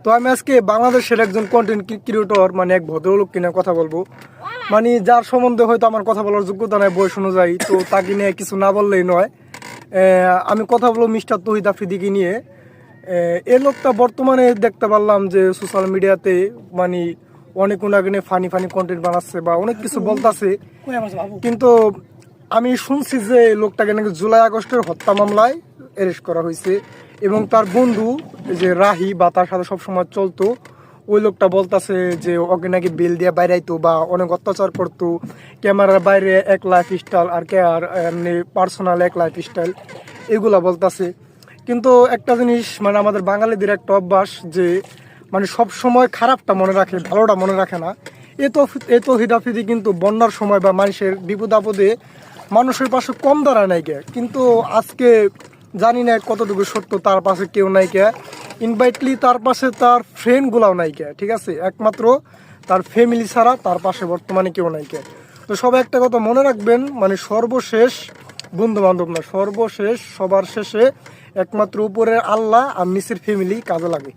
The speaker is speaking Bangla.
তো আমি আজকে বাংলাদেশের একজন কন্টেন্ট ক্রিয়েটর মানে এক ভদ্রলোক কিনে কথা বলবো, মানে যার সম্বন্ধে হয়তো আমার কথা বলার যোগ্যতা নাই বয়স অনুযায়ী, তো তাকে নিয়ে কিছু না বললেই নয়। আমি কথা বলবো মিস্টার তহিদ আফ্রিদিকে নিয়ে। এই লোকটা বর্তমানে দেখতে পারলাম যে সোশ্যাল মিডিয়াতে মানে অনেক উনাগিনে ফানি ফানি কন্টেন্ট বানাচ্ছে বা অনেক কিছু বলতেছে, কিন্তু আমি শুনছি যে লোকটাকে নাকি জুলাই আগস্টের হত্যা মামলায় অ্যারেস্ট করা হয়েছে এবং তার বন্ধু যে রাহি বা তার সাথে সবসময় চলতো ওই লোকটা বলতেছে যে ওকে নাকি বেল দিয়ে বাইরাইতো বা অনেক অত্যাচার করতো, ক্যামেরার বাইরে এক লাইফ স্টাইল আর কে আর এমনি পার্সোনাল এক লাইফ স্টাইল এগুলা বলতেছে। কিন্তু একটা জিনিস মানে আমাদের বাঙালিদের একটা অভ্যাস যে মানে সব সময় খারাপটা মনে রাখে, ভালোটা মনে রাখে না। তহিদ আফ্রিদি কিন্তু বন্যার সময় বা মানুষের বিপদ আপদে মানুষের পাশে কম দাঁড়ায় নাই কে, কিন্তু আজকে জানি না কতটুকু সত্য তার পাশে কেউ নাই কে, ইনভাইটলি তার পাশে তার ফ্রেন্ডগুলাও নাই কে, ঠিক আছে, একমাত্র তার ফ্যামিলি ছাড়া তার পাশে বর্তমানে কেউ নাই কে। তো সবাই একটা কথা মনে রাখবেন, মানে সর্বশেষ বন্ধু বান্ধব না, সর্বশেষ সবার শেষে একমাত্র উপরের আল্লাহ আর নিচের ফ্যামিলি কাজে লাগে।